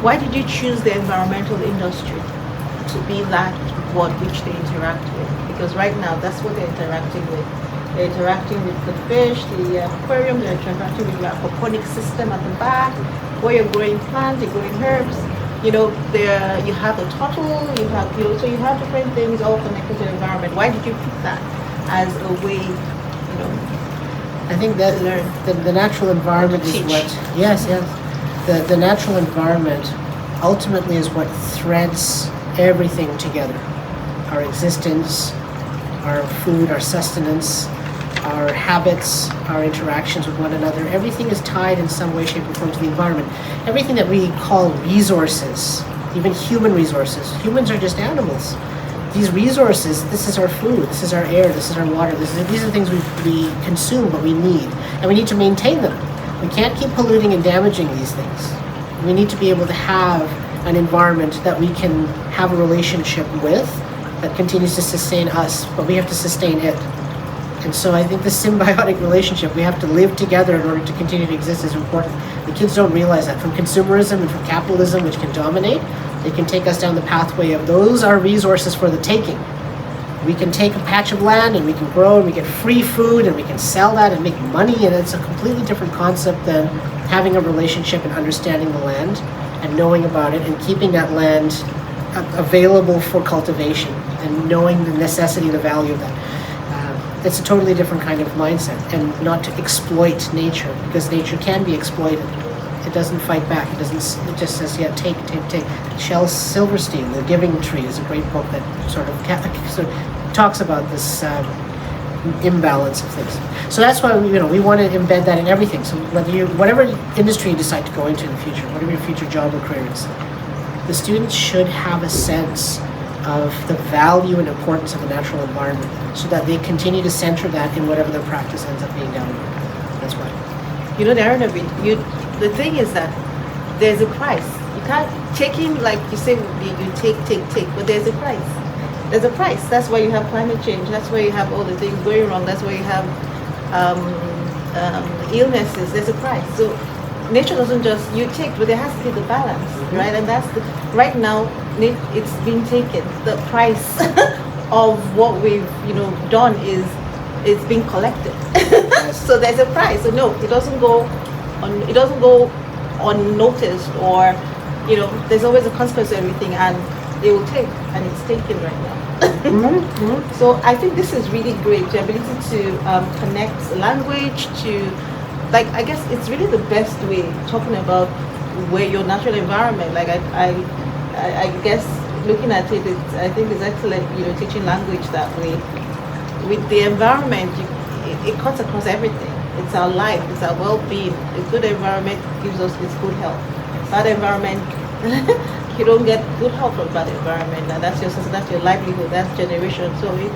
Why did you choose the environmental industry to be that what which they interact with? Because right now that's what they're interacting with. They're interacting with the fish, the aquarium, they're interacting with your aquaponic system at the back, where you're growing plants, you're growing herbs. There you have the turtle, so you have different things all connected to the environment. Why did you pick that as a way, I think that to learn? the natural environment is Teach. what, yes. The natural environment ultimately is what threads everything together. Our existence, our food, our sustenance, our habits, our interactions with one another, everything is tied in some way, shape, or form to the environment. Everything that we call resources, even human resources, humans are just animals. These resources, this is our food, this is our air, this is our water, these are the things we consume, but we need. And we need to maintain them. We can't keep polluting and damaging these things. We need to be able to have an environment that we can have a relationship with that continues to sustain us, but we have to sustain it. And so I think the symbiotic relationship, we have to live together in order to continue to exist, is important. The kids don't realize that. From consumerism and from capitalism, which can dominate, they can take us down the pathway of those are resources for the taking. We can take a patch of land and we can grow and we get free food and we can sell that and make money, and it's a completely different concept than having a relationship and understanding the land and knowing about it and keeping that land available for cultivation and knowing the necessity, the value of that. It's a totally different kind of mindset, and not to exploit nature, because nature can be exploited. It doesn't fight back. It just says, yeah, take. Shel Silverstein, The Giving Tree, is a great book that sort of talks about this imbalance of things. So that's why we want to embed that in everything. So whatever industry you decide to go into in the future, whatever your future job or career is, the students should have a sense of the value and importance of the natural environment, so that they continue to center that in whatever their practice ends up being down the road. That's why. The thing is that there's a price. You can't taking, like you say, you take, but there's a price. There's a price. That's why you have climate change. That's why you have all the things going wrong. That's why you have illnesses. There's a price. So nature doesn't just you take, but there has to be the balance, right? And that's right now it's being taken. The price of what we've done is it's being collected. So there's a price. So no, it doesn't go unnoticed, or there's always a consequence to everything, and they will take, and it's taken right now. So I think this is really great, the ability to connect language to, like, I guess it's really the best way talking about where your natural environment, like I guess looking at it, I think it's excellent, teaching language that way. With the environment, it cuts across everything. It's our life, it's our well-being. A good environment gives us this good health. Bad environment, you don't get good health from bad environment, and that's your livelihood, that's generation. So it's